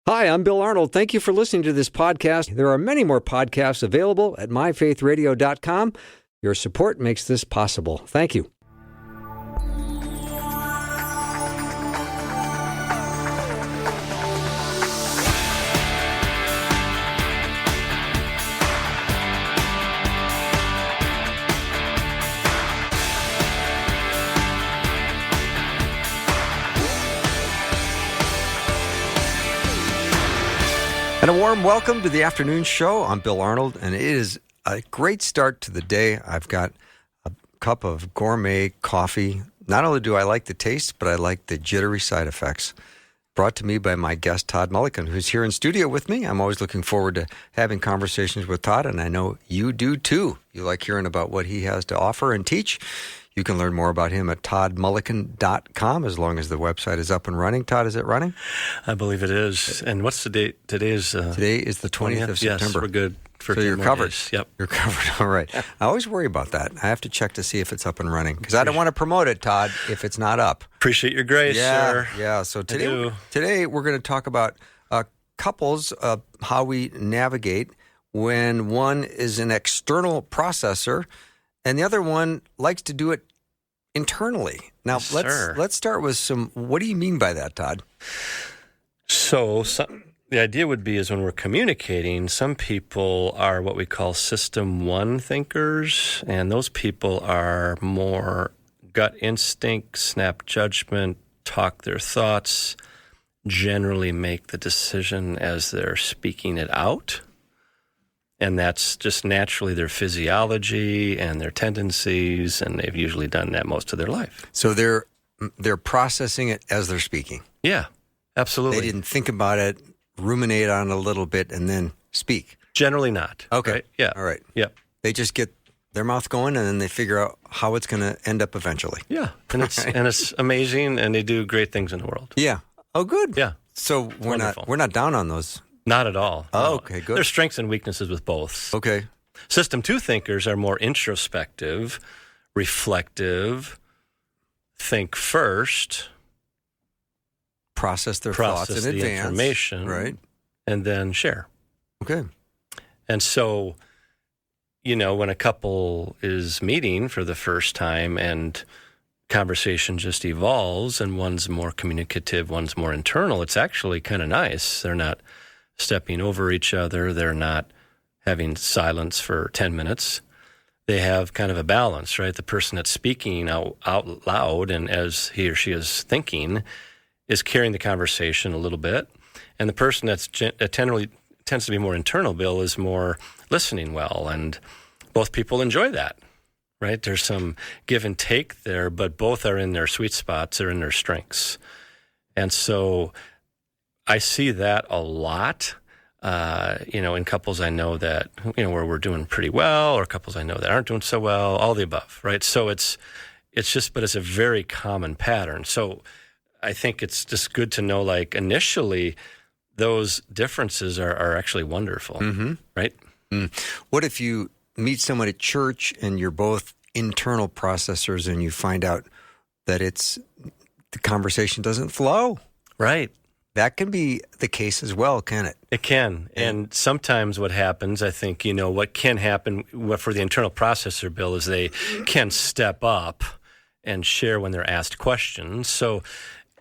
Hi, I'm Bill Arnold. Thank you for listening to this podcast. There are many more podcasts available at myfaithradio.com. Your support makes this possible. Thank you. And a warm welcome to the afternoon show. I'm Bill Arnold, and it is a great start to the day. I've got a cup of gourmet coffee. Not only do I like the taste, but I like the jittery side effects. Brought to me by my guest, Todd Mulliken, who's here in studio with me. I'm always looking forward to having conversations with Todd, and I know you do too. You like hearing about what he has to offer and teach. You can learn more about him at toddmulliken.com as long as the website is up and running. Todd, is it running? I believe it is. And what's the date? Today is the 20th of September. Yes, we're good for 10 you're more covered. Days. Yep. You're covered. All right. I always worry about that. I have to check to see if it's up and running because I don't want to promote it, Todd, if it's not up. Appreciate your grace, sir. Yeah. So today we're going to talk about couples, how we navigate when one is an external processor and the other one likes to do it internally. Now, let's start with what do you mean by that, Todd? So the idea would be is when we're communicating, some people are what we call system one thinkers, and those people are more gut instinct, snap judgment, talk their thoughts, generally make the decision as they're speaking it out. And that's just naturally their physiology and their tendencies, and they've usually done that most of their life. So they're processing it as they're speaking. Yeah, absolutely. They didn't think about it, ruminate on it a little bit, and then speak. Generally not. Okay. Right? Yeah. All right. Yep. They just get their mouth going, and then they figure out how it's going to end up eventually. Yeah, and it's amazing, and they do great things in the world. Yeah. Oh, good. Yeah. So we're not down on those. Not at all. Oh, no. okay, good. There's strengths and weaknesses with both. Okay. System two thinkers are more introspective, reflective, think first, process their thoughts in the advance, information, right, and then share. Okay. And so, when a couple is meeting for the first time and conversation just evolves and one's more communicative, one's more internal, it's actually kind of nice. They're not stepping over each other. They're not having silence for 10 minutes. They have kind of a balance, right? The person that's speaking out loud and as he or she is thinking is carrying the conversation a little bit. And the person that generally tends to be more internal, Bill, is more listening well. And both people enjoy that, right? There's some give and take there, but both are in their sweet spots, they're in their strengths. And so I see that a lot, in couples I know that, where we're doing pretty well, or couples I know that aren't doing so well, all the above, right? So it's a very common pattern. So I think it's just good to know, like, initially, those differences are actually wonderful, right? What if you meet someone at church and you're both internal processors and you find out that the conversation doesn't flow? Right. That can be the case as well, can it? It can. And sometimes what happens, I think, what can happen for the internal processor, Bill, is they can step up and share when they're asked questions. So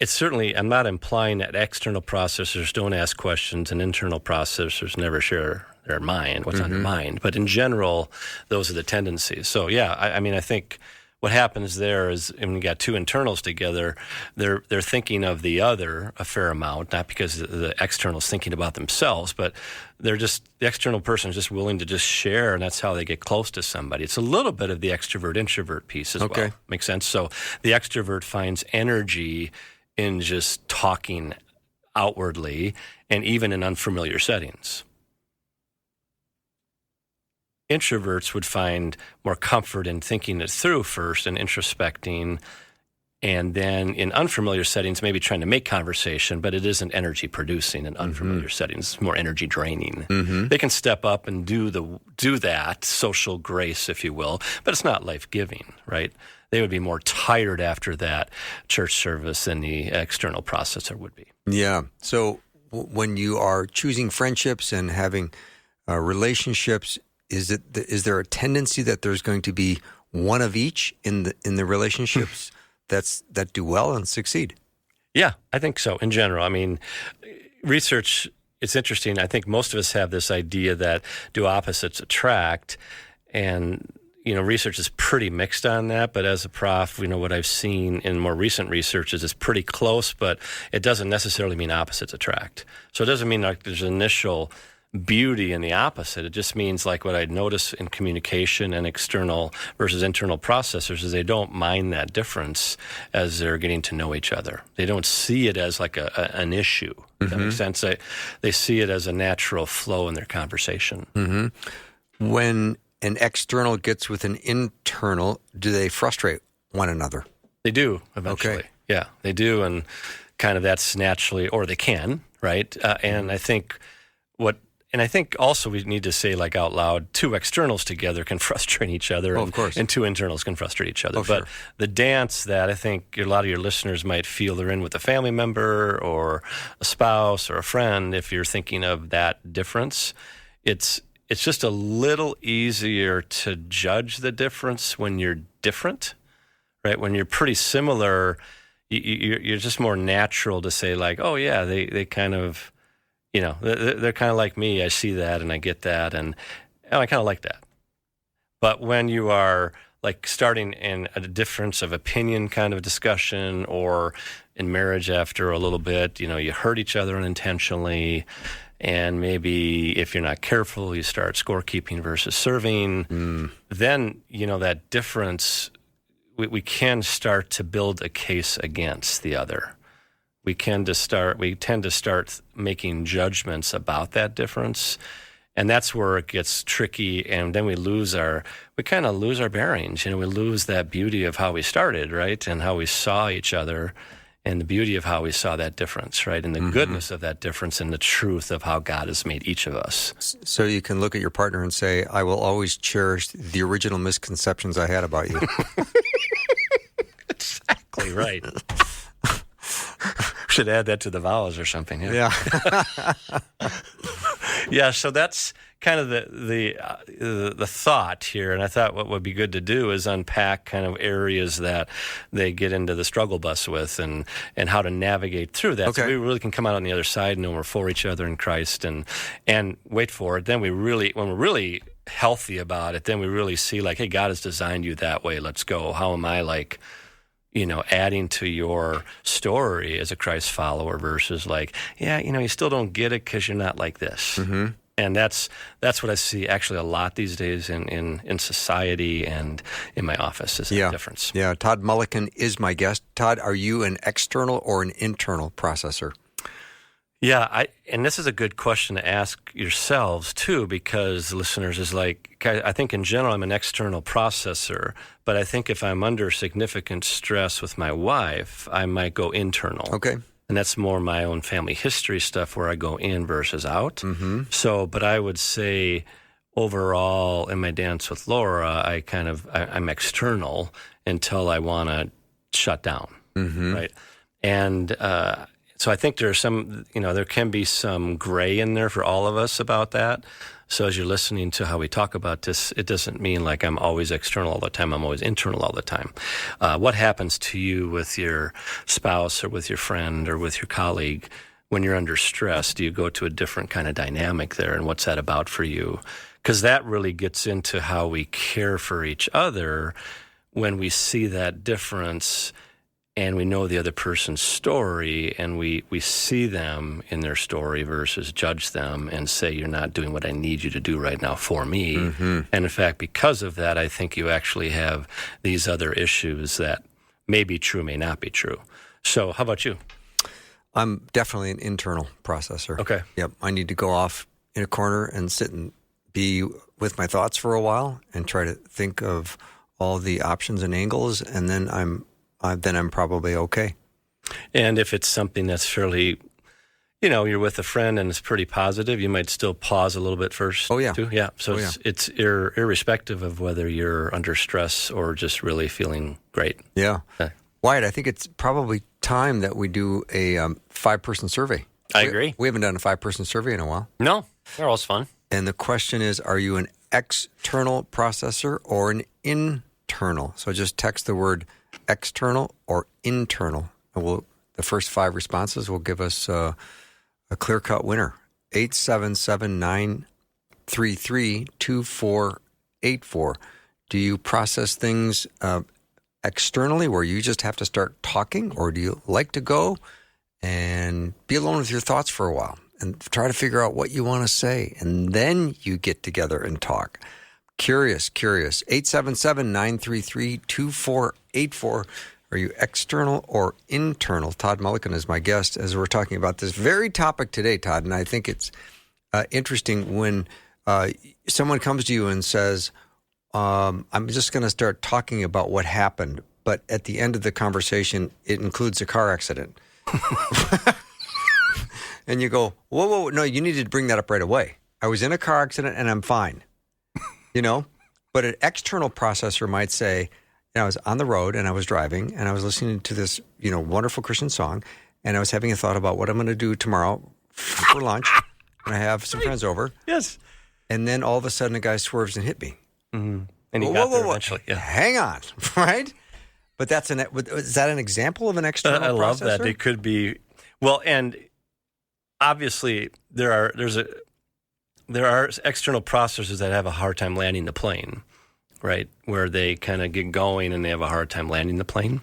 it's certainly, I'm not implying that external processors don't ask questions and internal processors never share their mind, what's on their mind. But in general, those are the tendencies. So, yeah, I think what happens there is when you got two internals together, they're thinking of the other a fair amount, not because the external's thinking about themselves, but the external person is just willing to just share, and that's how they get close to somebody. It's a little bit of the extrovert-introvert piece as well. Makes sense? So the extrovert finds energy in just talking outwardly and even in unfamiliar settings. Introverts would find more comfort in thinking it through first and introspecting, and then in unfamiliar settings, maybe trying to make conversation, but it isn't energy producing in unfamiliar settings. It's more energy draining. They can step up and do that social grace, if you will, but it's not life-giving, right? They would be more tired after that church service than the external processor would be. Yeah. So when you are choosing friendships and having relationships, is there a tendency that there's going to be one of each in the relationships that do well and succeed? Yeah, I think so in general. I mean, research, it's interesting. I think most of us have this idea that do opposites attract, and research is pretty mixed on that. But as a prof, what I've seen in more recent research is it's pretty close, but it doesn't necessarily mean opposites attract. So it doesn't mean like there's initial beauty in the opposite. It just means like what I notice in communication and external versus internal processors is they don't mind that difference as they're getting to know each other. They don't see it as like an issue. Does that make sense? They see it as a natural flow in their conversation. Mm-hmm. When an external gets with an internal, do they frustrate one another? They do eventually. Okay. Yeah, they do. And kind of that's naturally, or they can, right? And I think also we need to say like out loud, two externals together can frustrate each other. Of course. And two internals can frustrate each other. Oh, but sure. The dance that I think a lot of your listeners might feel they're in with a family member or a spouse or a friend, if you're thinking of that difference, it's just a little easier to judge the difference when you're different, right? When you're pretty similar, you're just more natural to say like, oh yeah, they kind of, they're kind of like me. I see that and I get that, and I kind of like that. But when you are like starting in a difference of opinion kind of discussion, or in marriage after a little bit, you hurt each other unintentionally, and maybe if you're not careful, you start scorekeeping versus serving, then, that difference, we can start to build a case against the other. We tend to start making judgments about that difference, and that's where it gets tricky. And then we kind of lose our bearings. We lose that beauty of how we started, right, and how we saw each other, and the beauty of how we saw that difference, right, and the goodness of that difference, and the truth of how God has made each of us. So you can look at your partner and say, "I will always cherish the original misconceptions I had about you." Exactly right. Should add that to the vows or something. Yeah. Yeah. So that's kind of the thought here, and I thought what would be good to do is unpack kind of areas that they get into the struggle bus with, and how to navigate through that. Okay. So we really can come out on the other side and know we're for each other in Christ, and wait for it. Then when we're really healthy about it, then we really see like, hey, God has designed you that way. Let's go. How am I like, adding to your story as a Christ follower versus like, yeah, you still don't get it because you're not like this. Mm-hmm. And that's what I see actually a lot these days in society and in my office is that difference. Yeah, Todd Mulliken is my guest. Todd, are you an external or an internal processor? Yeah, and this is a good question to ask yourselves too, because listeners is like, I think in general I'm an external processor, but I think if I'm under significant stress with my wife, I might go internal. Okay. And that's more my own family history stuff where I go in versus out. Mm-hmm. So, but I would say overall in my dance with Laura, I'm external until I want to shut down, right? And so I think there can be some gray in there for all of us about that. So as you're listening to how we talk about this, it doesn't mean like I'm always external all the time. I'm always internal all the time. What happens to you with your spouse or with your friend or with your colleague when you're under stress? Do you go to a different kind of dynamic there? And what's that about for you? Because that really gets into how we care for each other when we see that difference and we know the other person's story, and we see them in their story versus judge them and say, you're not doing what I need you to do right now for me. Mm-hmm. And in fact, because of that, I think you actually have these other issues that may be true, may not be true. So how about you? I'm definitely an internal processor. Okay. Yep. I need to go off in a corner and sit and be with my thoughts for a while and try to think of all the options and angles, and then I'm probably okay. And if it's something that's fairly, you're with a friend and it's pretty positive, you might still pause a little bit first. Oh, yeah. Too. Yeah. So it's irrespective of whether you're under stress or just really feeling great. Yeah. Wyatt, I think it's probably time that we do a 5-person survey. I agree. We haven't done a 5-person survey in a while. No, they're always fun. And the question is, are you an external processor or an internal? So just text the word external or internal. And the first 5 responses will give us a clear-cut winner. 877-933-2484. Do you process things externally where you just have to start talking, or do you like to go and be alone with your thoughts for a while and try to figure out what you want to say, and then you get together and talk? Curious. 877-933-2484. Are you external or internal? Todd Mulliken is my guest as we're talking about this very topic today, Todd. And I think it's interesting when someone comes to you and says, I'm just going to start talking about what happened, but at the end of the conversation, it includes a car accident. And you go, whoa, no, you needed to bring that up right away. I was in a car accident and I'm fine. But an external processor might say, I was on the road and I was driving and I was listening to this, wonderful Christian song, and I was having a thought about what I'm going to do tomorrow for lunch when I have some friends over. Yes. And then all of a sudden a guy swerves and hit me. Mm-hmm. And he got there eventually. Yeah. Hang on, right? But is that an example of an external processor? I love that. It could be, well, and obviously there are external processors that have a hard time landing the plane, right? Where they kind of get going and they have a hard time landing the plane.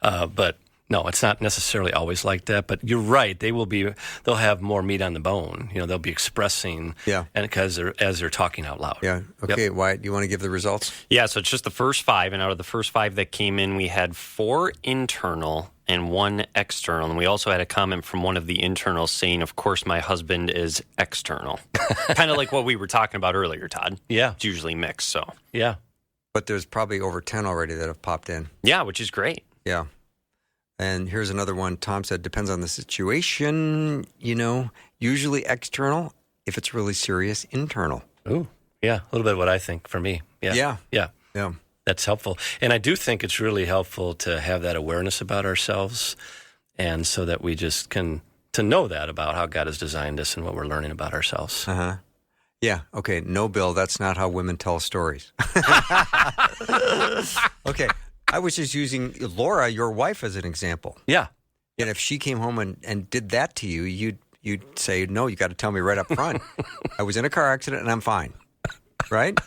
But no, it's not necessarily always like that. But you're right; they'll have more meat on the bone. They'll be expressing, and because as they're talking out loud. Yeah. Okay, yep. Wyatt, do you want to give the results? Yeah. So it's just the first 5, and out of the first 5 that came in, we had 4 internal and 1 external. And we also had a comment from one of the internals saying, "Of course, my husband is external." Kind of like what we were talking about earlier, Todd. Yeah. It's usually mixed. So yeah. But there's probably over 10 already that have popped in. Yeah, which is great. Yeah. And here's another one. Tom said, depends on the situation, usually external. If it's really serious, internal. Ooh, yeah. A little bit of what I think for me. Yeah. Yeah. That's helpful. And I do think it's really helpful to have that awareness about ourselves, and so that we just to know that about how God has designed us and what we're learning about ourselves. Uh-huh. Yeah. Okay. No, Bill, that's not how women tell stories. Okay. I was just using Laura, your wife, as an example. Yeah. And if she came home and did that to you, you'd say, no, you got to tell me right up front. I was in a car accident and I'm fine. Right?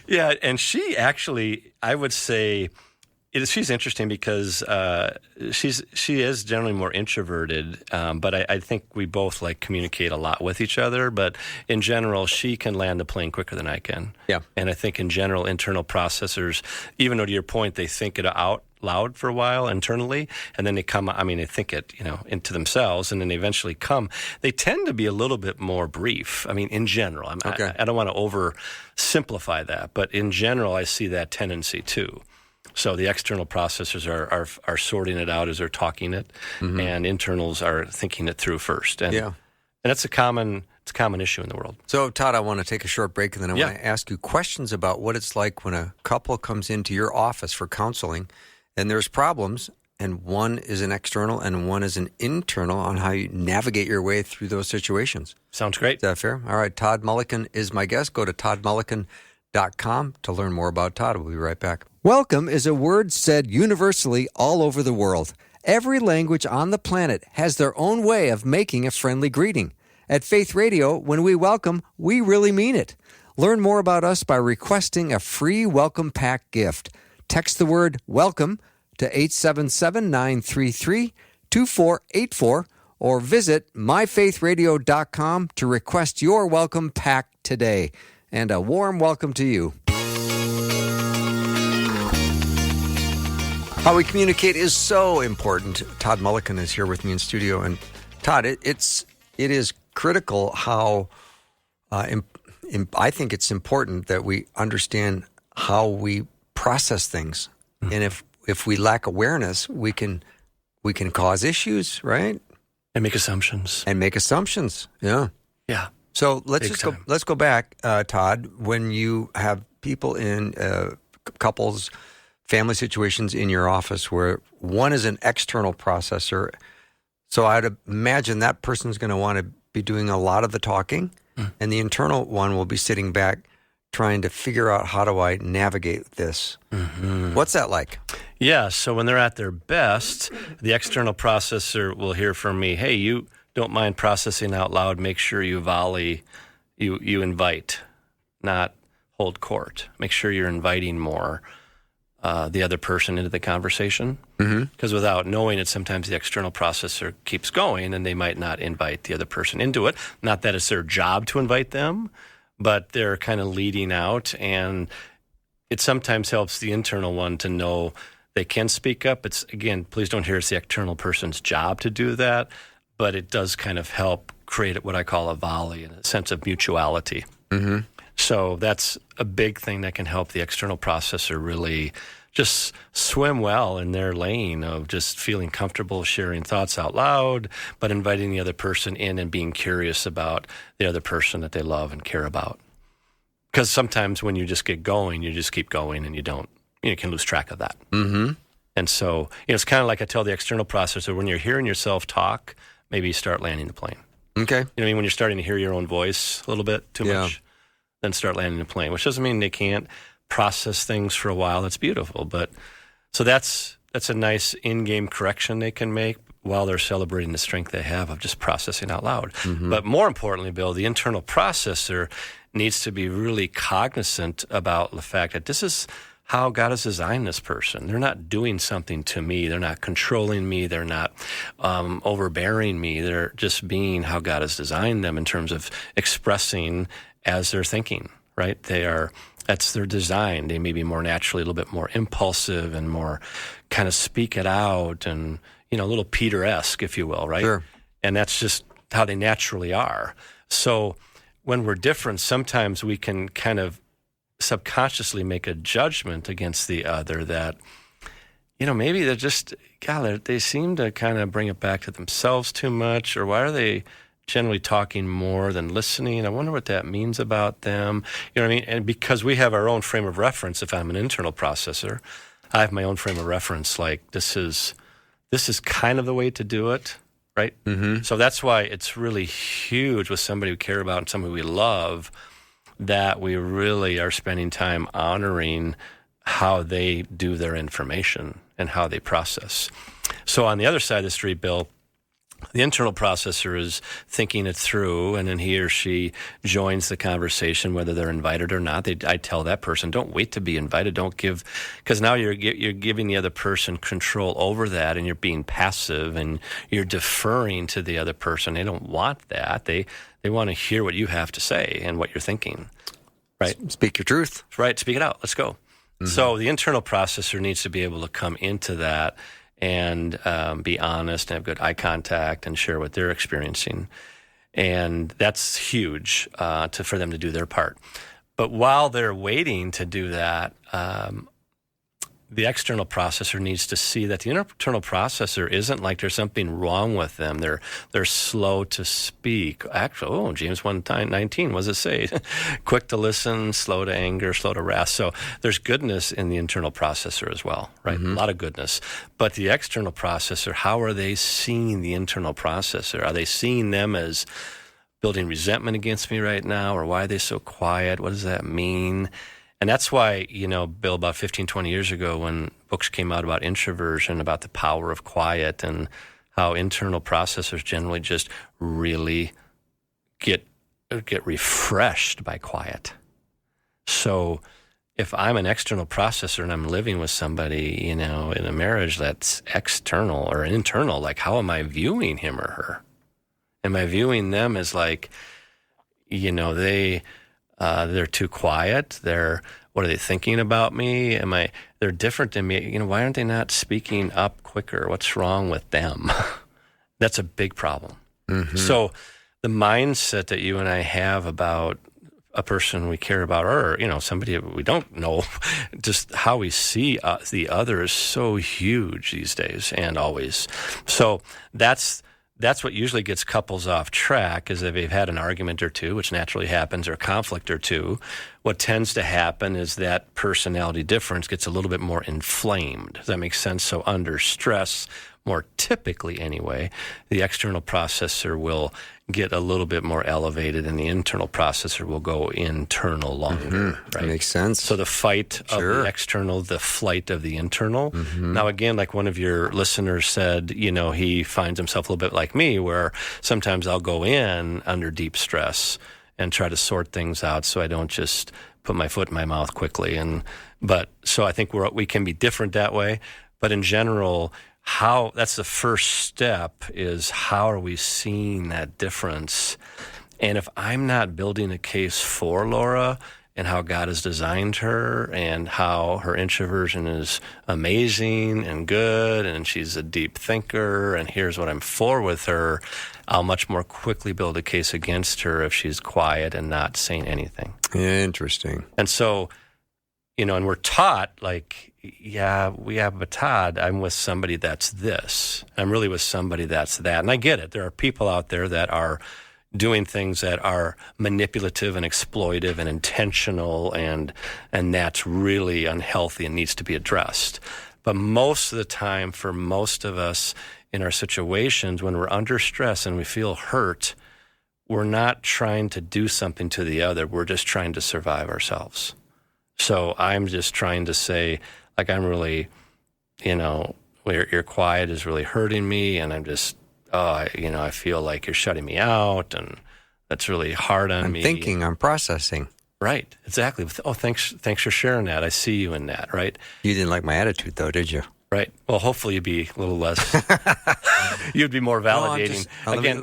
Yeah. And she actually, I would say, she's interesting because she is generally more introverted, but I think we both communicate a lot with each other. But in general, she can land the plane quicker than I can. Yeah. And I think in general, internal processors, even though to your point, they think it out loud for a while internally, and then they they think it, into themselves, and then they eventually come. They tend to be a little bit more brief. In general, okay. I don't want to oversimplify that, but in general, I see that tendency too. So the external processors are sorting it out as they're talking it, mm-hmm. and internals are thinking it through first. And, and it's a common issue in the world. So, Todd, I want to take a short break, and then I want to ask you questions about what it's like when a couple comes into your office for counseling, and there's problems, and one is an external and one is an internal, on how you navigate your way through those situations. Sounds great. Is that fair? All right, Todd Mulliken is my guest. Go to toddmulliken.com to learn more about Todd. We'll be right back. Welcome is a word said universally all over the world. Every language on the planet has their own way of making a friendly greeting. At Faith Radio, when we welcome, we really mean it. Learn more about us by requesting a free welcome pack gift. Text the word welcome to 877-933-2484 or visit myfaithradio.com to request your welcome pack today. And a warm welcome to you. How we communicate is so important. Todd Mulliken is here with me in studio. And Todd, it is critical how I think it's important that we understand how we process things. Mm-hmm. And if we lack awareness, we can cause issues, right? And make assumptions. Yeah. Yeah. So let's go back, Todd. When you have people in couples, family situations in your office where one is an external processor, So I'd imagine that person's going to want to be doing a lot of the talking, and the internal one will be sitting back trying to figure out, how do I navigate this? Mm-hmm. What's that like? Yeah, so when they're at their best, the external processor will hear from me, hey, you don't mind processing out loud, make sure you volley, you invite, not hold court. Make sure you're inviting more the other person into the conversation. Because without knowing it, sometimes the external processor keeps going and they might not invite the other person into it. Not that it's their job to invite them, but they're kind of leading out, and it sometimes helps the internal one to know they can speak up. It's, again, please don't hear it's the external person's job to do that, but it does kind of help create what I call a volley and a sense of mutuality. Mm-hmm. So that's a big thing that can help the external processor really just swim well in their lane of just feeling comfortable sharing thoughts out loud, but inviting the other person in and being curious about the other person that they love and care about. Because sometimes when you just get going, you just keep going and you can lose track of that. Mm-hmm. And so, it's kind of like I tell the external processor, when you're hearing yourself talk, maybe you start landing the plane. Okay. You know what I mean? When you're starting to hear your own voice a little bit too much, then start landing the plane, which doesn't mean they can't process things for a while. That's beautiful. But so that's a nice in-game correction they can make while they're celebrating the strength they have of just processing out loud. Mm-hmm. But more importantly, Bill, the internal processor needs to be really cognizant about the fact that this is how God has designed this person. They're not doing something to me. They're not controlling me. They're not overbearing me. They're just being how God has designed them in terms of expressing as they're thinking, right? That's their design. They may be more naturally a little bit more impulsive and more kind of speak it out and, a little Peter-esque, if you will, right? Sure. And that's just how they naturally are. So when we're different, sometimes we can kind of subconsciously make a judgment against the other that, maybe they're just, God, they seem to kind of bring it back to themselves too much, or why are they generally talking more than listening? I wonder what that means about them. You know what I mean? And because we have our own frame of reference, if I'm an internal processor, I have my own frame of reference, like this is kind of the way to do it, right? Mm-hmm. So that's why it's really huge with somebody we care about and somebody we love that we really are spending time honoring how they do their information and how they process. So on the other side of the street, Bill, the internal processor is thinking it through, and then he or she joins the conversation, whether they're invited or not. I tell that person, don't wait to be invited. Don't give, because now you're giving the other person control over that, and you're being passive, and you're deferring to the other person. They don't want that. They want to hear what you have to say and what you're thinking, right? Speak your truth. Right, speak it out. Let's go. Mm-hmm. So the internal processor needs to be able to come into that and be honest and have good eye contact and share what they're experiencing. And that's huge for them to do their part. But while they're waiting to do that, the external processor needs to see that the internal processor isn't like there's something wrong with them. They're slow to speak. Actually, James 1:19, what does it say? Quick to listen, slow to anger, slow to wrath. So there's goodness in the internal processor as well, right? Mm-hmm. A lot of goodness. But the external processor, how are they seeing the internal processor? Are they seeing them as building resentment against me right now? Or why are they so quiet? What does that mean? And that's why, Bill, about 15, 20 years ago when books came out about introversion, about the power of quiet and how internal processors generally just really get refreshed by quiet. So if I'm an external processor and I'm living with somebody, in a marriage that's external or internal, like how am I viewing him or her? Am I viewing them as like, they're too quiet. What are they thinking about me? They're different than me. Why aren't they not speaking up quicker? What's wrong with them? That's a big problem. Mm-hmm. So the mindset that you and I have about a person we care about, or, somebody we don't know, just how we see the other is so huge these days and always. So that's what usually gets couples off track, is if they've had an argument or two, which naturally happens, or a conflict or two. What tends to happen is that personality difference gets a little bit more inflamed. Does that make sense? So under stress, more typically anyway, the external processor will get a little bit more elevated and the internal processor will go internal longer. Right? That makes sense. So the fight of the external, the flight of the internal. Now, again, like one of your listeners said, he finds himself a little bit like me, where sometimes I'll go in under deep stress and try to sort things out so I don't just put my foot in my mouth quickly. So I think we can be different that way. But in general, that's the first step, is how are we seeing that difference? And if I'm not building a case for Laura and how God has designed her and how her introversion is amazing and good and she's a deep thinker and here's what I'm for with her, I'll much more quickly build a case against her if she's quiet and not saying anything. Interesting. And so, and we're taught, like, but Todd, I'm with somebody that's this. I'm really with somebody that's that. And I get it. There are people out there that are doing things that are manipulative and exploitive and intentional, and that's really unhealthy and needs to be addressed. But most of the time, for most of us in our situations, when we're under stress and we feel hurt, we're not trying to do something to the other. We're just trying to survive ourselves. So I'm just trying to say, like, I'm really, your quiet is really hurting me, and I'm just, I feel like you're shutting me out, and that's really hard on me. I'm processing. Right, exactly. Oh, thanks for sharing that. I see you in that, right? You didn't like my attitude, though, did you? Right. Well, hopefully you'd be a little less, you'd be more validating.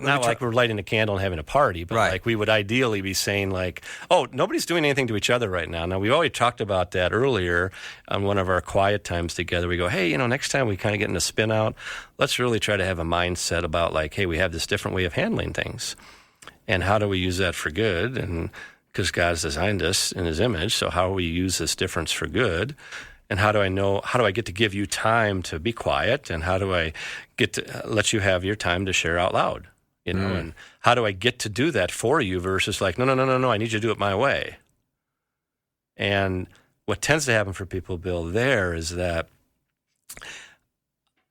Not like we're lighting a candle and having a party, but like we would ideally be saying, like, oh, nobody's doing anything to each other right now. Now, we already talked about that earlier on one of our quiet times together. We go, hey, next time we kind of get in a spin out, let's really try to have a mindset about, like, hey, we have this different way of handling things. And how do we use that for good? And because God's designed us in his image, so how do we use this difference for good? And how do I get to give you time to be quiet? And how do I get to let you have your time to share out loud? And how do I get to do that for you versus like, no, I need you to do it my way. And what tends to happen for people, Bill, there is that,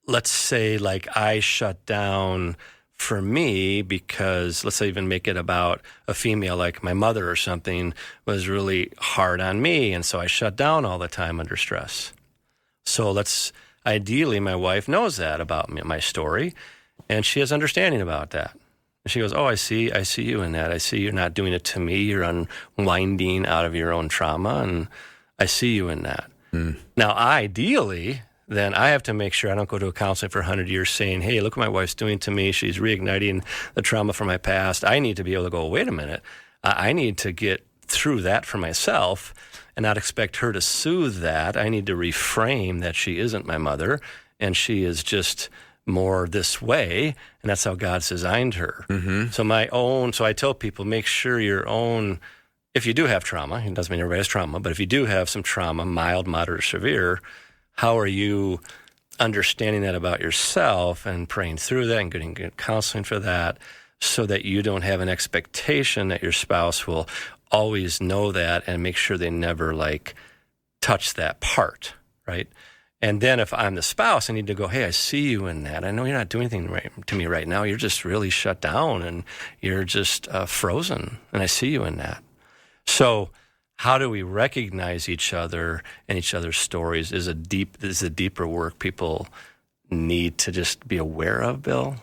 let's say, like, I shut down for me because, let's say, even make it about a female, like my mother or something, was really hard on me, and so I shut down all the time under stress. So ideally, my wife knows that about me, my story, and she has understanding about that. And she goes, oh, I see you in that. I see you're not doing it to me. You're unwinding out of your own trauma, and I see you in that. Now, ideally, then I have to make sure I don't go to a counselor for 100 years saying, hey, look what my wife's doing to me. She's reigniting the trauma from my past. I need to be able to go, wait a minute. I need to get through that for myself and not expect her to soothe that. I need to reframe that she isn't my mother and she is just more this way, and that's how God's designed her. So I tell people, make sure your own, if you do have trauma, it doesn't mean everybody has trauma, but if you do have some trauma, mild, moderate, or severe, how are you understanding that about yourself and praying through that and getting good counseling for that, so that you don't have an expectation that your spouse will always know that and make sure they never, like, touch that part, right? And then if I'm the spouse, I need to go, hey, I see you in that. I know you're not doing anything to me right now. You're just really shut down and you're just frozen, and I see you in that. So how do we recognize each other and each other's stories is a deeper work people need to just be aware of, Bill.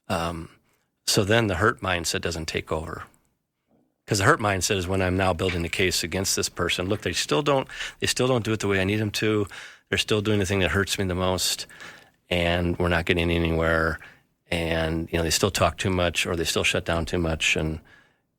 So then the hurt mindset doesn't take over. Because the hurt mindset is when I'm now building a case against this person. Look, they still don't do it the way I need them to. They're still doing the thing that hurts me the most, and we're not getting anywhere. And they still talk too much, or they still shut down too much, and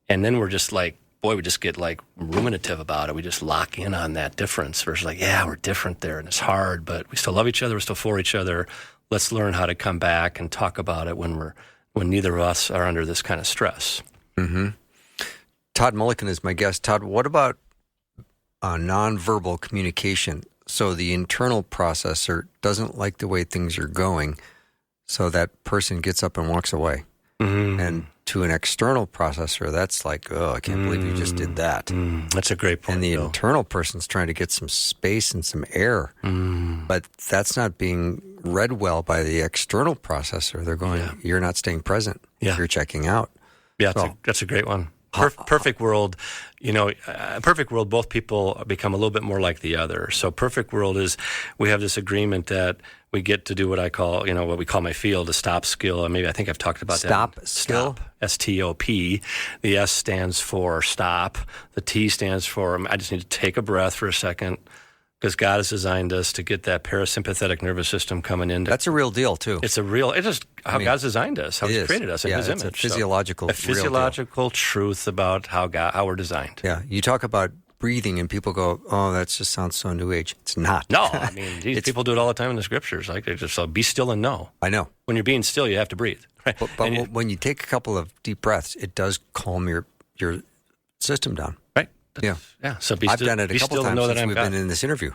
then we're just like, boy, we just get like ruminative about it. We just lock in on that difference versus like, yeah, we're different there and it's hard, but we still love each other. We're still for each other. Let's learn how to come back and talk about it when neither of us are under this kind of stress. Todd Mulliken is my guest. Todd, what about nonverbal communication? So the internal processor doesn't like the way things are going, so that person gets up and walks away. And to an external processor, that's like, oh, I can't believe you just did that. That's a great point. And the Bill. internal person's trying to get some space and some air, but that's not being read well by the external processor. They're going, you're not staying present. Yeah. You're checking out. Yeah, So, that's a great one. Perfect world, perfect world, both people become a little bit more like the other. So perfect world is we have this agreement that we get to do what I call, what we call my field, a stop skill. And maybe I think I've talked about Stop that. skill? Stop, S-T-O-P. The S stands for stop. The T stands for I just need to take a breath for a second. Because God has designed us to get that parasympathetic nervous system coming in. That's a real deal, too. It's just how God's designed us, how He's created us in His image. It's a physiological, a physiological truth about how we're designed. Yeah, you talk about breathing, and people go, "Oh, that just sounds so New Age." It's not. No, I mean people do it all the time in the scriptures. Like they just be still and know. I know. When you're being still, you have to breathe. Right? But when you take a couple of deep breaths, it does calm your system down. Right. Yeah. So I've done it a couple times since we've been in this interview.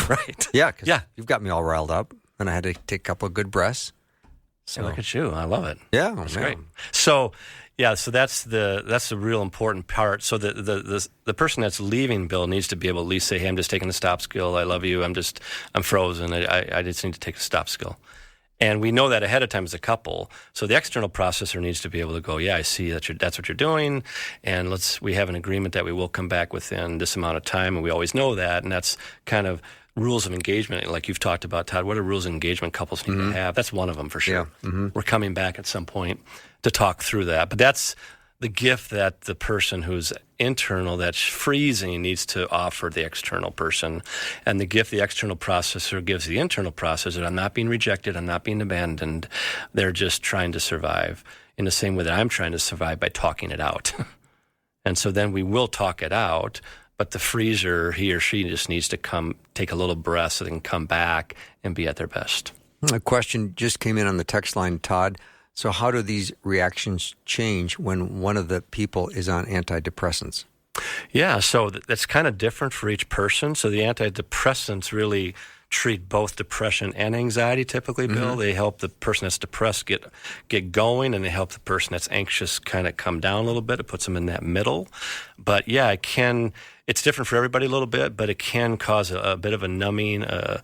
Right. Yeah. You've got me all riled up, and I had to take a couple of good breaths. So look at you. I love it. Yeah, that's great. So that's the real important part. So the person that's leaving, Bill, needs to be able to at least say, "Hey, I'm just taking the stop skill. I love you. I'm frozen. I just need to take a stop skill." And we know that ahead of time as a couple. So the external processor needs to be able to go, yeah, I see that's what you're doing, and we have an agreement that we will come back within this amount of time, and we always know that, and that's kind of rules of engagement, like you've talked about, Todd. What are rules of engagement couples need to have? That's one of them for sure. Yeah. We're coming back at some point to talk through that, but that's the gift that the person who's internal, that's freezing, needs to offer the external person. And the gift the external processor gives the internal processor, I'm not being rejected, I'm not being abandoned. They're just trying to survive in the same way that I'm trying to survive by talking it out. And so then we will talk it out, but the freezer, he or she, just needs to come take a little breath so they can come back and be at their best. A question just came in on the text line, Todd. So how do these reactions change when one of the people is on antidepressants? Yeah, so that's kind of different for each person. So the antidepressants really treat both depression and anxiety typically, Bill. They help the person that's depressed get going, and they help the person that's anxious kind of come down a little bit. It puts them in that middle. But yeah, it's different for everybody a little bit, but it can cause a bit of a numbing, a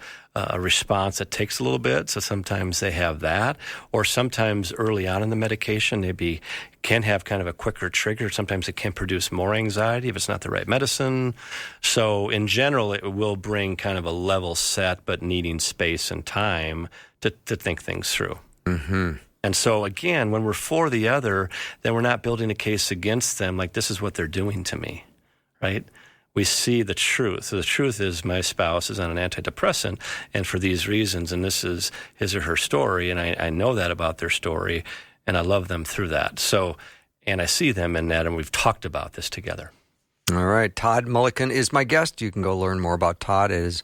response that takes a little bit. So sometimes they have that, or sometimes early on in the medication, can have kind of a quicker trigger. Sometimes it can produce more anxiety if it's not the right medicine. So in general, it will bring kind of a level set, but needing space and time to think things through. Mm-hmm. And so again, when we're for the other, then we're not building a case against them like this is what they're doing to me, right? We see the truth. So the truth is my spouse is on an antidepressant, and for these reasons, and this is his or her story, and I know that about their story, and I love them through that. So, and I see them in that, and we've talked about this together. All right. Todd Mulliken is my guest. You can go learn more about Todd at his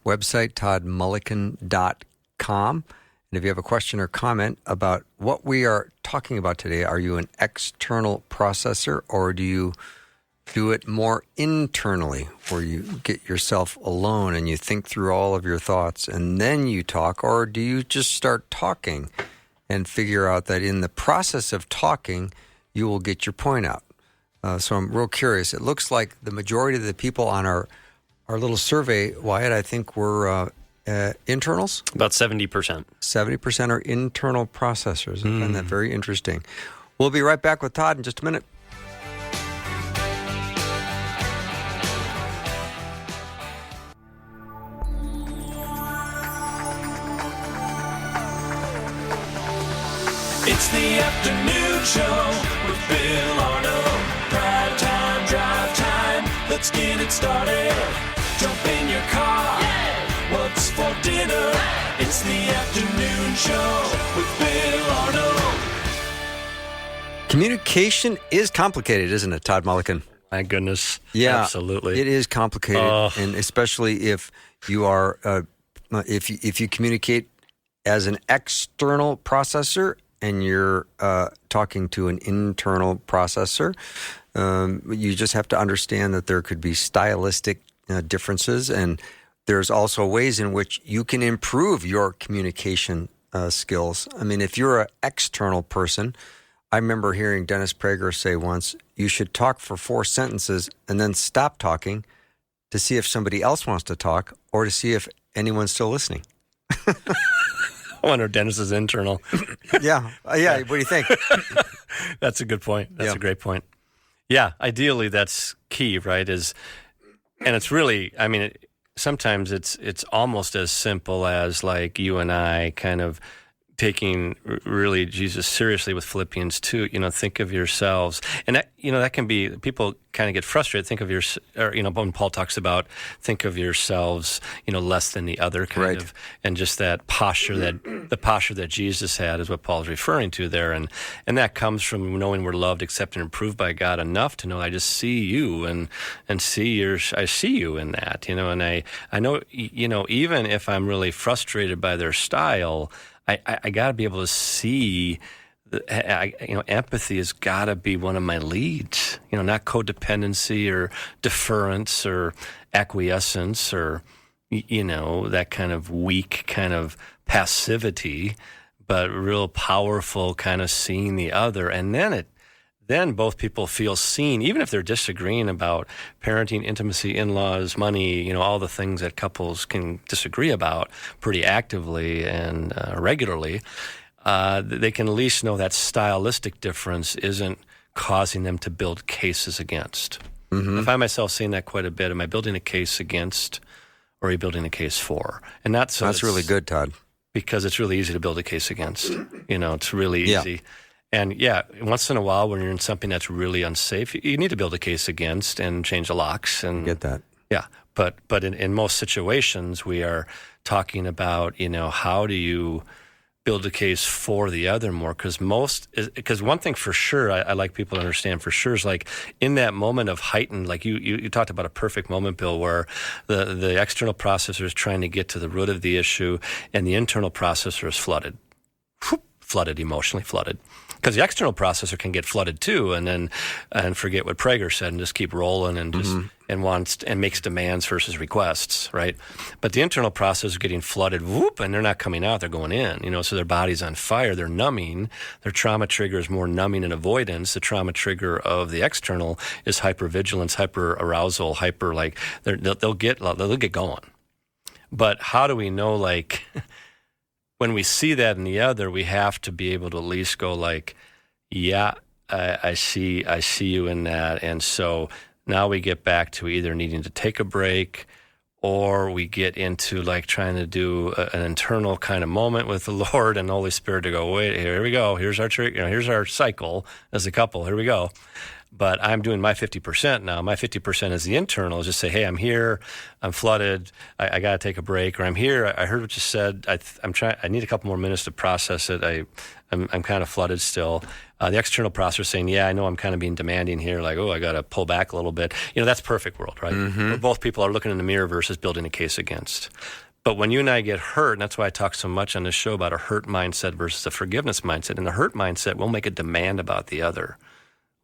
website, toddmulliken.com. And if you have a question or comment about what we are talking about today, are you an external processor, or do you do it more internally, where you get yourself alone and you think through all of your thoughts and then you talk? Or do you just start talking and figure out that in the process of talking, you will get your point out? So I'm real curious. It looks like the majority of the people on our little survey, Wyatt, I think were internals? About 70%. 70% are internal processors. I find that very interesting. We'll be right back with Todd in just a minute. It's the afternoon show with Bill Arnold. Prime time, drive time. Let's get it started. Jump in your car. Yeah. What's for dinner? Hey. It's the afternoon show with Bill Arnold. Communication is complicated, isn't it, Todd Mulliken? My goodness. Yeah, absolutely. It is complicated, and especially if you are if you communicate as an external processor and you're talking to an internal processor. You just have to understand that there could be stylistic differences, and there's also ways in which you can improve your communication skills. I mean, if you're an external person, I remember hearing Dennis Prager say once, you should talk for 4 sentences and then stop talking to see if somebody else wants to talk or to see if anyone's still listening. I wonder if Dennis is internal. Yeah. Yeah. What do you think? That's a good point. That's a great point. Yeah. Ideally, that's key, right? And it's really, I mean, sometimes it's almost as simple as like you and I kind of taking really Jesus seriously with Philippians 2, think of yourselves. And that, that can be, people kind of get frustrated, think of when Paul talks about think of yourselves, less than the other kind of, and just that posture, the posture that Jesus had is what Paul's referring to there. And that comes from knowing we're loved, accepted, and approved by God enough to know I just see you and I see you in that, and I know, even if I'm really frustrated by their style, I got to be able to see, empathy has got to be one of my leads, not codependency or deference or acquiescence or, that kind of weak kind of passivity, but real powerful kind of seeing the other. And then both people feel seen, even if they're disagreeing about parenting, intimacy, in-laws, money, all the things that couples can disagree about pretty actively and regularly. They can at least know that stylistic difference isn't causing them to build cases against. Mm-hmm. I find myself saying that quite a bit. Am I building a case against, or are you building a case for? And that's really good, Todd. Because it's really easy to build a case against. It's really easy. Yeah. And once in a while when you're in something that's really unsafe, you need to build a case against and change the locks. And get that. Yeah. But in most situations, we are talking about, how do you build a case for the other more? Because one thing for sure, I like people to understand for sure is like in that moment of heightened, like you talked about a perfect moment, Bill, where the external processor is trying to get to the root of the issue and the internal processor is flooded, emotionally flooded. Because the external processor can get flooded too, and forget what Prager said and just keep rolling and just and makes demands versus requests, right? But the internal processor is getting flooded, and they're not coming out; they're going in. So their body's on fire. They're numbing. Their trauma trigger is more numbing and avoidance. The trauma trigger of the external is hypervigilance, hyper arousal, they'll get going. But how do we know like? When we see that in the other, we have to be able to at least go like, yeah, I see you in that. And so now we get back to either needing to take a break or we get into like trying to do an internal kind of moment with the Lord and the Holy Spirit to go, wait, here we go. Here's our here's our cycle as a couple. Here we go. But I'm doing my 50% now. My 50% is the internal. Is just say, hey, I'm here. I'm flooded. I got to take a break. Or I'm here. I heard what you said. I need a couple more minutes to process it. I'm kind of flooded still. The external processor saying, yeah, I know I'm kind of being demanding here. Like, I got to pull back a little bit. That's perfect world, right? Mm-hmm. Where both people are looking in the mirror versus building a case against. But when you and I get hurt, and that's why I talk so much on this show about a hurt mindset versus a forgiveness mindset. In the hurt mindset, we'll make a demand about the other.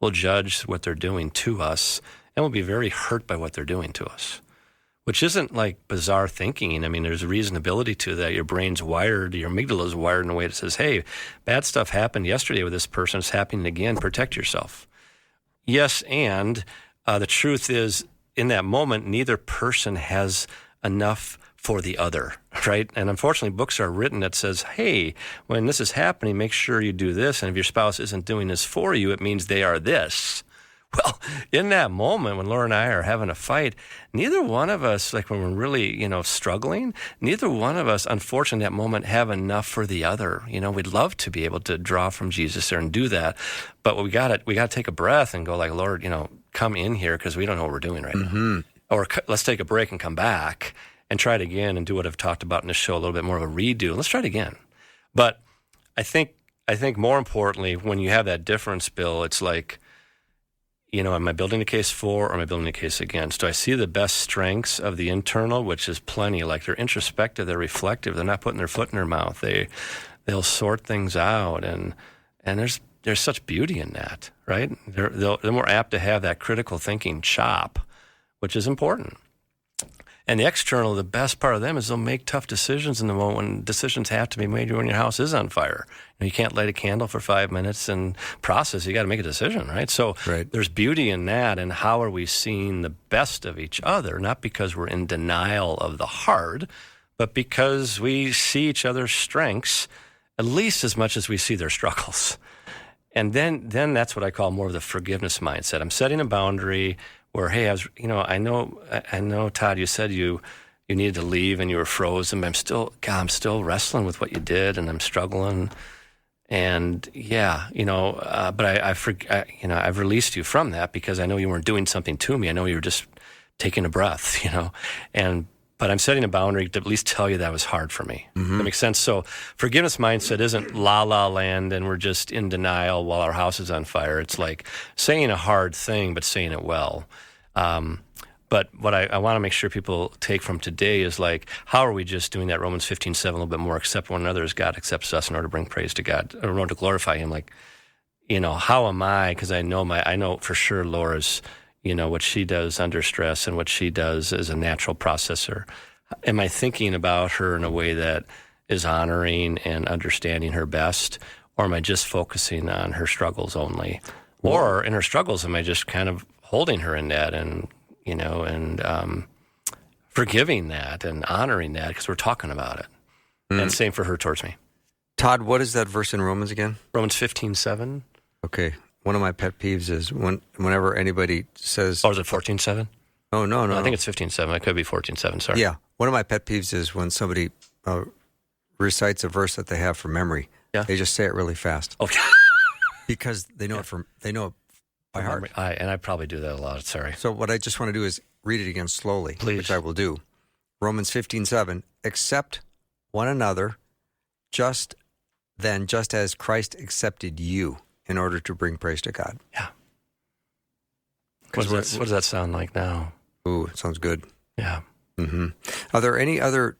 We'll judge what they're doing to us, and we'll be very hurt by what they're doing to us, which isn't like bizarre thinking. I mean, there's a reasonability to that. Your brain's wired, your amygdala is wired in a way that says, hey, bad stuff happened yesterday with this person. It's happening again. Protect yourself. Yes, and the truth is, in that moment, neither person has enough for the other, right? And unfortunately, books are written that says, hey, when this is happening, make sure you do this. And if your spouse isn't doing this for you, it means they are this. Well, in that moment, when Laura and I are having a fight, neither one of us, like when we're really, struggling, neither one of us, unfortunately, in that moment have enough for the other. We'd love to be able to draw from Jesus there and do that. But we got to take a breath and go like, Lord, come in here because we don't know what we're doing right now. Or let's take a break and come back and try it again and do what I've talked about in this show, a little bit more of a redo. Let's try it again. But I think more importantly, when you have that difference, Bill, it's like, am I building a case for or am I building a case against? Do I see the best strengths of the internal, which is plenty, like they're introspective, they're reflective, they're not putting their foot in their mouth, they'll sort things out, and there's such beauty in that, right? They're more apt to have that critical thinking chop, which is important. And the external, the best part of them is they'll make tough decisions in the moment when decisions have to be made when your house is on fire. You can't light a candle for 5 minutes and process. You got to make a decision, right? So there's beauty in that. And how are we seeing the best of each other? Not because we're in denial of the hard, but because we see each other's strengths at least as much as we see their struggles. And then that's what I call more of the forgiveness mindset. I'm setting a boundary where, hey, I know, Todd, you said you needed to leave and you were frozen, but I'm still wrestling with what you did and I'm struggling. And but I've released you from that because I know you weren't doing something to me. I know you were just taking a breath, but I'm setting a boundary to at least tell you that was hard for me. Mm-hmm. That makes sense. So forgiveness mindset isn't la la land and we're just in denial while our house is on fire. It's like saying a hard thing, but saying it well. But what I want to make sure people take from today is like, how are we just doing that Romans 15:7 a little bit more, accept one another as God accepts us in order to bring praise to God, in order to glorify Him. Like, how am I? Because I know for sure Laura's, what she does under stress and what she does as a natural processor. Am I thinking about her in a way that is honoring and understanding her best, or am I just focusing on her struggles only? Or in her struggles, am I just kind of holding her in that and forgiving that and honoring that because we're talking about it. And same for her towards me. Todd, what is that verse in Romans again? Romans 15:7. Okay. One of my pet peeves is whenever anybody says... Oh, is it 14:7? Oh, no. I think it's 15:7. It could be 14:7, sorry. Yeah. One of my pet peeves is when somebody recites a verse that they have from memory. Yeah. They just say it really fast. Okay. Because they know it by heart. I probably do that a lot. Sorry. So what I just want to do is read it again slowly, please, which I will do. Romans 15:7, accept one another just as Christ accepted you in order to bring praise to God. Yeah. What does that sound like now? Ooh, it sounds good. Yeah. Mm-hmm. Are there any other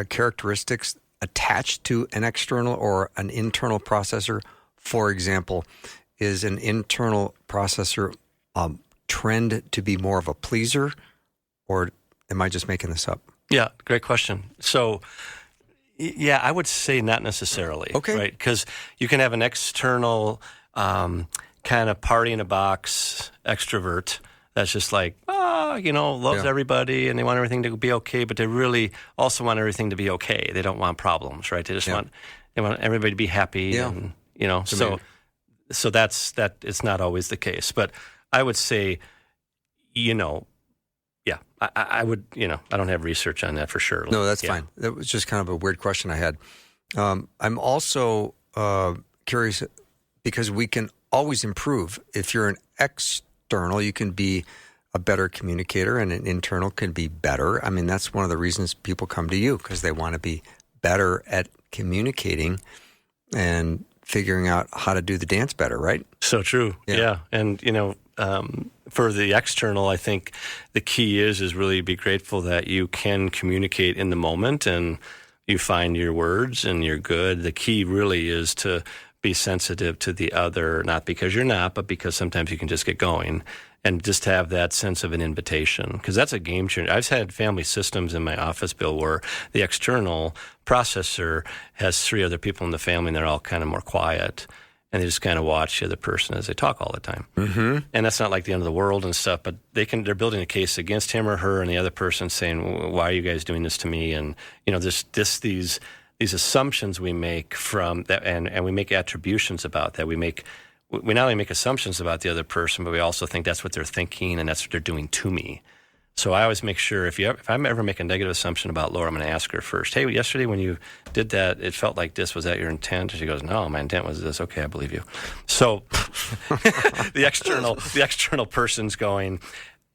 characteristics attached to an external or an internal processor? For example, is an internal processor trend to be more of a pleaser, or am I just making this up? Yeah, great question. So, yeah, I would say not necessarily. Okay. Right? Because you can have an external kind of party in a box extrovert that's just like, loves everybody and they want everything to be okay, but they really also want everything to be okay. They don't want problems, right? They just want everybody to be happy and, So that's it's not always the case. But I would say, I would, I don't have research on that for sure. No, that's fine. That was just kind of a weird question I had. I'm also curious because we can always improve. If you're an external, you can be a better communicator, and an internal can be better. I mean, that's one of the reasons people come to you, because they want to be better at communicating and figuring out how to do the dance better, right? So true. Yeah. And, for the external, I think the key is really be grateful that you can communicate in the moment and you find your words and you're good. The key really is to be sensitive to the other, not because you're not, but because sometimes you can just get going and just have that sense of an invitation, because that's a game changer. I've had family systems in my office, Bill, where the external processor has 3 other people in the family and they're all kind of more quiet. And they just kind of watch the other person as they talk all the time. Mm-hmm. And that's not like the end of the world and stuff, but they're building a case against him or her, and the other person saying, why are you guys doing this to me? And, these assumptions we make from that, and we make attributions about that. We not only make assumptions about the other person, but we also think that's what they're thinking and that's what they're doing to me. So I always make sure if I ever make a negative assumption about Laura, I'm going to ask her first, hey, yesterday when you did that, it felt like this. Was that your intent? And she goes, no, my intent was this. Okay, I believe you. So the external person's going,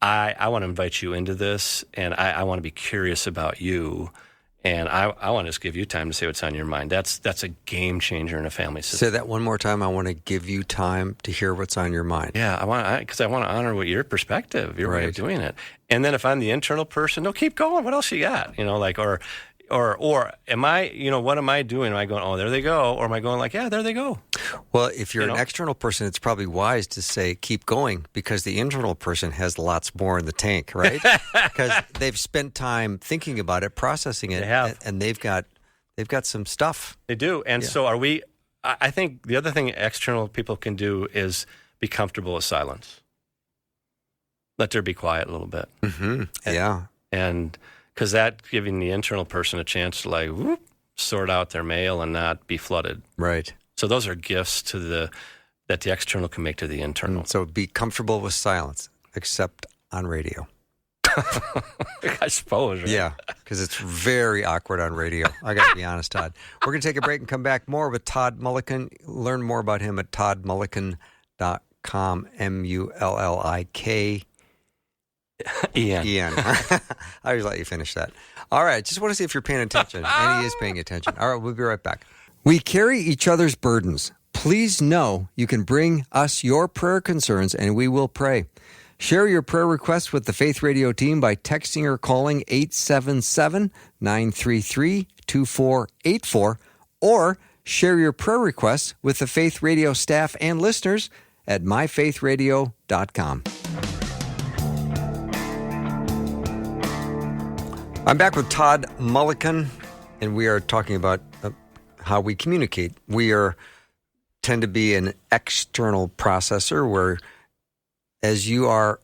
I want to invite you into this, and I want to be curious about you. And I want to just give you time to say what's on your mind. That's a game changer in a family system. Say that one more time. I want to give you time to hear what's on your mind. Yeah, because I want to honor your perspective, your way of doing it. And then if I'm the internal person, no, keep going. What else you got? Or Or am I, what am I doing? Am I going, oh, there they go? Or am I going like, yeah, there they go? Well, if you're an external person, it's probably wise to say, keep going, because the internal person has lots more in the tank, right? Because they've spent time thinking about it, processing it, They have. and they've got some stuff. They do. And so I think the other thing external people can do is be comfortable with silence. Let there be quiet a little bit. Yeah. And because that's giving the internal person a chance to sort out their mail and not be flooded. Right. So those are gifts that the external can make to the internal. So be comfortable with silence, except on radio. I suppose, right? Yeah, because it's very awkward on radio. I got to be honest, Todd. We're going to take a break and come back more with Todd Mulliken. Learn more about him at toddmulliken.com, Mullik. Ian. I always let you finish that. All right. Just want to see if you're paying attention. And he is paying attention. All right. We'll be right back. We carry each other's burdens. Please know you can bring us your prayer concerns and we will pray. Share your prayer requests with the Faith Radio team by texting or calling 877-933-2484 or share your prayer requests with the Faith Radio staff and listeners at myfaithradio.com. I'm back with Todd Mulliken, and we are talking about how we communicate. We tend to be an external processor where as you are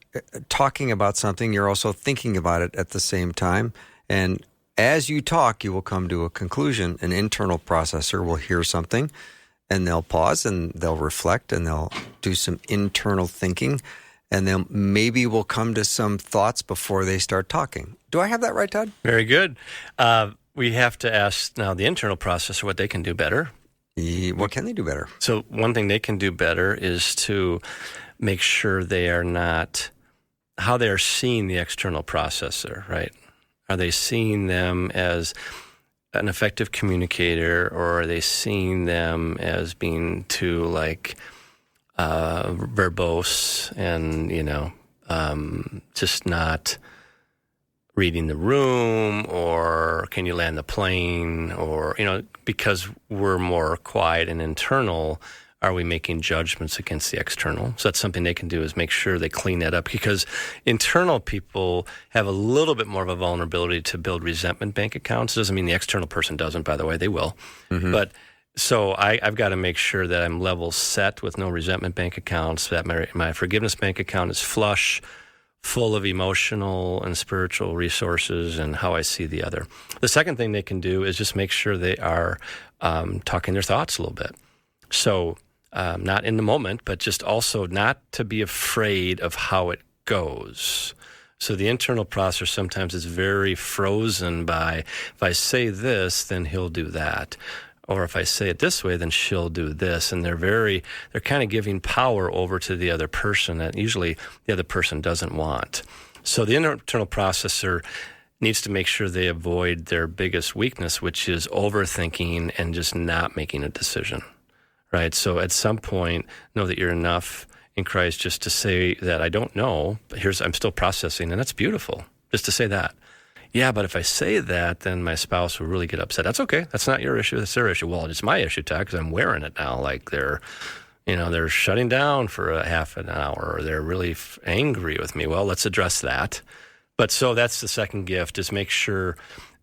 talking about something, you're also thinking about it at the same time. And as you talk, you will come to a conclusion. An internal processor will hear something, and they'll pause, and they'll reflect, and they'll do some internal thinking, and then maybe we'll come to some thoughts before they start talking. Do I have that right, Todd? Very good. We have to ask now the internal processor what they can do better. What can they do better? So one thing they can do better is to make sure they are not, how they are seeing the external processor, right? Are they seeing them as an effective communicator, or are they seeing them as being too verbose and, just not reading the room, or can you land the plane, or, because we're more quiet and internal, are we making judgments against the external? So that's something they can do, is make sure they clean that up, because internal people have a little bit more of a vulnerability to build resentment bank accounts. Doesn't mean the external person doesn't, by the way, they will. Mm-hmm. But so I've got to make sure that I'm level set with no resentment bank accounts, that my forgiveness bank account is flush, full of emotional and spiritual resources and how I see the other. The second thing they can do is just make sure they are talking their thoughts a little bit. So not in the moment, but just also not to be afraid of how it goes. So the internal processor sometimes is very frozen by, if I say this, then he'll do that. Or if I say it this way, then she'll do this. And they're kind of giving power over to the other person that usually the other person doesn't want. So the internal processor needs to make sure they avoid their biggest weakness, which is overthinking and just not making a decision, right? So at some point, know that you're enough in Christ just to say that I don't know, but I'm still processing, and that's beautiful, just to say that. Yeah, but if I say that, then my spouse will really get upset. That's okay. That's not your issue. That's their issue. Well, it's my issue, Todd, because I'm wearing it now. Like they're shutting down for a half an hour, or they're really angry with me. Well, let's address that. But so that's the second gift, is make sure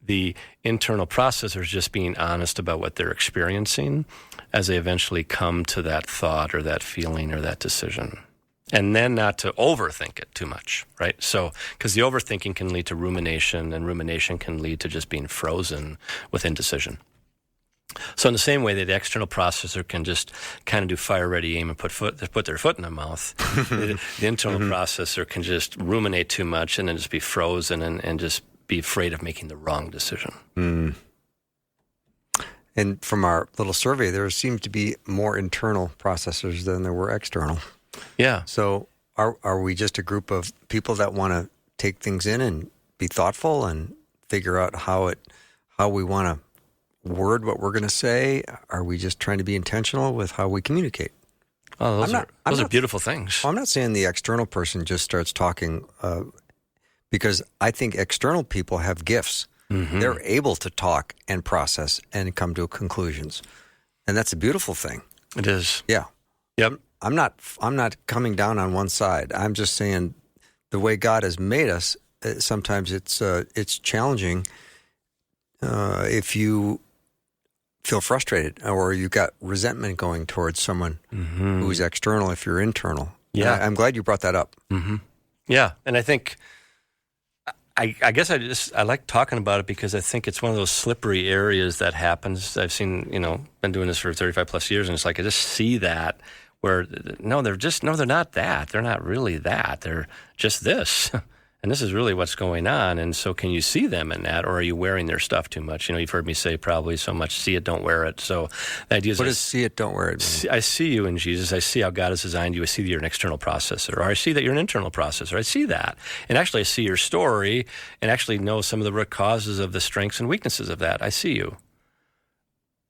the internal processor is just being honest about what they're experiencing as they eventually come to that thought or that feeling or that decision. And then not to overthink it too much, right? So, because the overthinking can lead to rumination, and rumination can lead to just being frozen with indecision. So in the same way that the external processor can just kind of do fire, ready, aim, and put their foot in their mouth, the internal processor can just ruminate too much and then just be frozen and just be afraid of making the wrong decision. Mm. And from our little survey, there seemed to be more internal processors than there were external. Yeah. So are we just a group of people that want to take things in and be thoughtful and figure out how we want to word what we're going to say? Are we just trying to be intentional with how we communicate? Oh, those are beautiful things. I'm not saying the external person just starts talking because I think external people have gifts. They're able to talk and process and come to conclusions. And that's a beautiful thing. It is. Yeah. Yep. I'm not coming down on one side. I'm just saying the way God has made us, sometimes it's challenging if you feel frustrated or you've got resentment going towards someone who's external if you're internal. Yeah. I'm glad you brought that up. Yeah. And I think, I guess I like talking about it because I think it's one of those slippery areas that happens. I've seen, been doing this for 35 plus years, and it's like I just see that where, they're not that. They're not really that. They're just this. And this is really what's going on. And so can you see them in that, or are you wearing their stuff too much? You've heard me say probably so much, see it, don't wear it. So the idea is... What does see it, don't wear it mean? I see you in Jesus. I see how God has designed you. I see that you're an external processor, or I see that you're an internal processor. I see that. And actually I see your story and actually know some of the root causes of the strengths and weaknesses of that. I see you.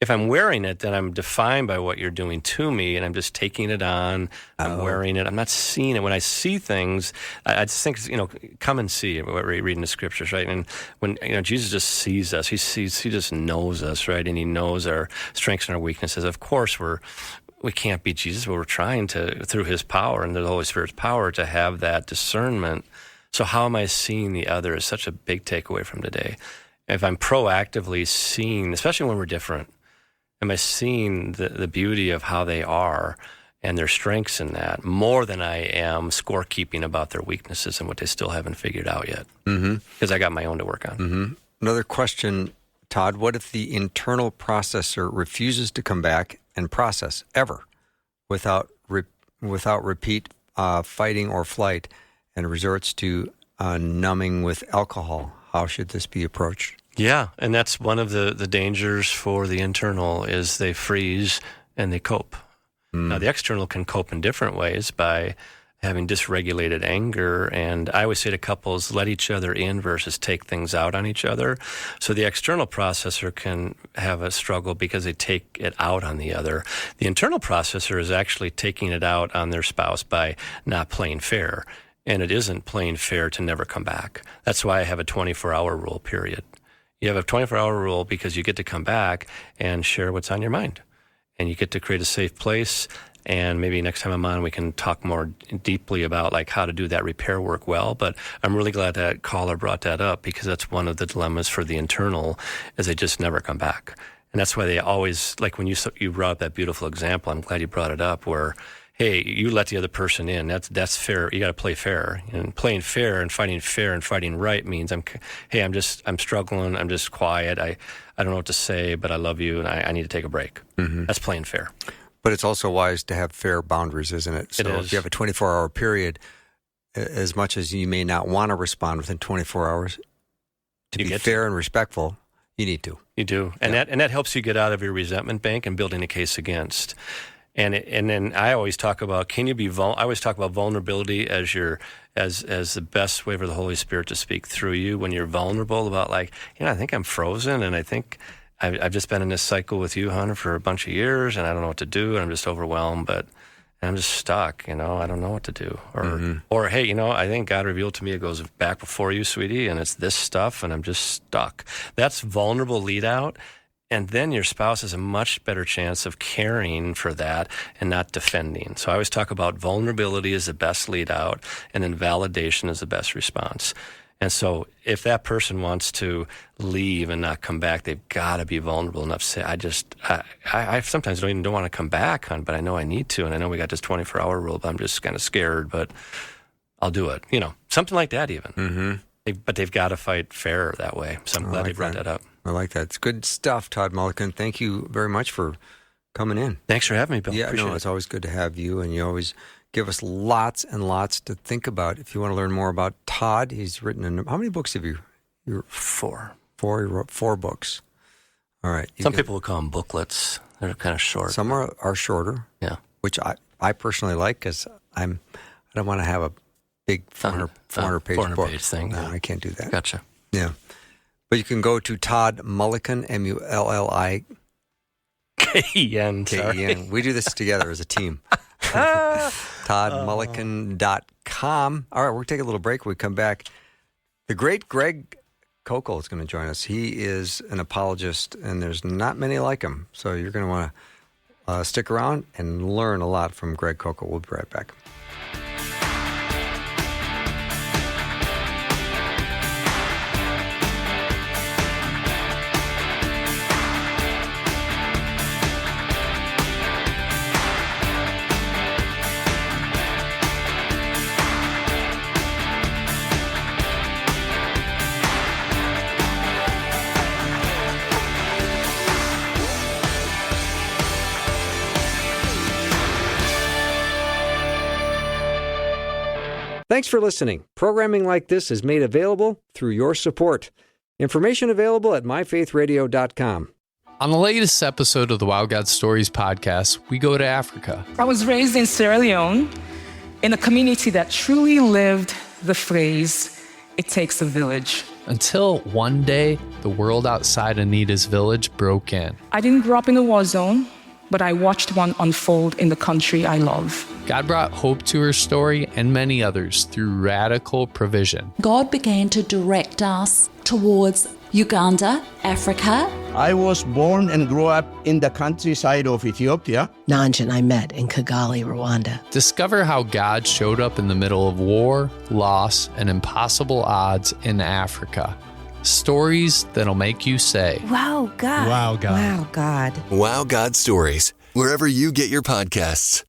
If I'm wearing it, then I'm defined by what you're doing to me, and I'm just taking it on. I'm wearing it. I'm not seeing it. When I see things, I just think, come and see what we're reading the scriptures, right? And when, Jesus just sees us. He just knows us, right? And he knows our strengths and our weaknesses. Of course, we can't be Jesus, but we're trying to, through his power and the Holy Spirit's power, to have that discernment. So how am I seeing the other is such a big takeaway from today. If I'm proactively seeing, especially when we're different, am I seeing the beauty of how they are and their strengths in that more than I am scorekeeping about their weaknesses and what they still haven't figured out yet? Because I got my own to work on. Another question, Todd, what if the internal processor refuses to come back and process ever without repeat fighting or flight and resorts to numbing with alcohol? How should this be approached? Yeah, and that's one of the dangers for the internal is they freeze and they cope. Now, the external can cope in different ways by having dysregulated anger, and I always say to couples, let each other in versus take things out on each other. So the external processor can have a struggle because they take it out on the other. The internal processor is actually taking it out on their spouse by not playing fair, and it isn't playing fair to never come back. That's why I have a 24-hour rule, period. You have a 24-hour rule because you get to come back and share what's on your mind. And you get to create a safe place. And maybe next time I'm on, we can talk more deeply about like how to do that repair work well. But I'm really glad that caller brought that up because that's one of the dilemmas for the internal is they just never come back. And that's why they always, like when you brought up that beautiful example, I'm glad you brought it up where, hey, you let the other person in. That's fair. You got to play fair. And playing fair and fighting right means I'm struggling. I'm just quiet. I don't know what to say, but I love you and I need to take a break. That's playing fair. But it's also wise to have fair boundaries, isn't it? So It is. if you have a 24-hour period, as much as you may not want to respond within 24 hours, to be fair and respectful, you need to. You do. And that helps you get out of your resentment bank and building a case against. And then I always talk about I always talk about vulnerability as the best way for the Holy Spirit to speak through you when you're vulnerable about like, I think I'm frozen and I think I've just been in this cycle with you, Hunter, for a bunch of years and I don't know what to do and I'm just overwhelmed, and I'm just stuck, I don't know what to do. Or hey, I think God revealed to me it goes back before you, sweetie, and it's this stuff and I'm just stuck. That's vulnerable lead out. And then your spouse has a much better chance of caring for that and not defending. So I always talk about vulnerability is the best lead out, and then validation is the best response. And so if that person wants to leave and not come back, they've got to be vulnerable enough to say, I sometimes don't want to come back, hon, but I know I need to. And I know we got this 24-hour rule, but I'm just kind of scared, but I'll do it. Something like that even. But they've got to fight fair that way. So I'm glad they brought that up. I like that. It's good stuff, Todd Mulliken. Thank you very much for coming in. Thanks for having me, Bill. Yeah, it's always good to have you, and you always give us lots and lots to think about. If you want to learn more about Todd, he's written how many books have you? Four. He wrote 4 books. All right. Some people will call them booklets. They're kind of short. Some are shorter. Yeah. Which I personally like because I don't want to have a big 400-page book. 400-page thing. No, yeah. I can't do that. Gotcha. Yeah. But you can go to Todd Mulliken, Mulliken. K-E-N. We do this together as a team. ToddMulliken.com. All right, we'll take a little break. When we come back, the great Greg Kokel is going to join us. He is an apologist, and there's not many like him. So you're going to want to stick around and learn a lot from Greg Kokel. We'll be right back. Thanks for listening. Programming like this is made available through your support. Information available at myfaithradio.com. On the latest episode of the Wild God Stories podcast, we go to Africa. I was raised in Sierra Leone in a community that truly lived the phrase, "It takes a village." Until one day, the world outside Anita's village broke in. I didn't grow up in a war zone, but I watched one unfold in the country I love. God brought hope to her story and many others through radical provision. God began to direct us towards Uganda, Africa. I was born and grew up in the countryside of Ethiopia. Nanjan I met in Kigali, Rwanda. Discover how God showed up in the middle of war, loss, and impossible odds in Africa. Stories that'll make you say, "Wow, God. Wow, God. Wow, God." Wow, God Stories. Wherever you get your podcasts.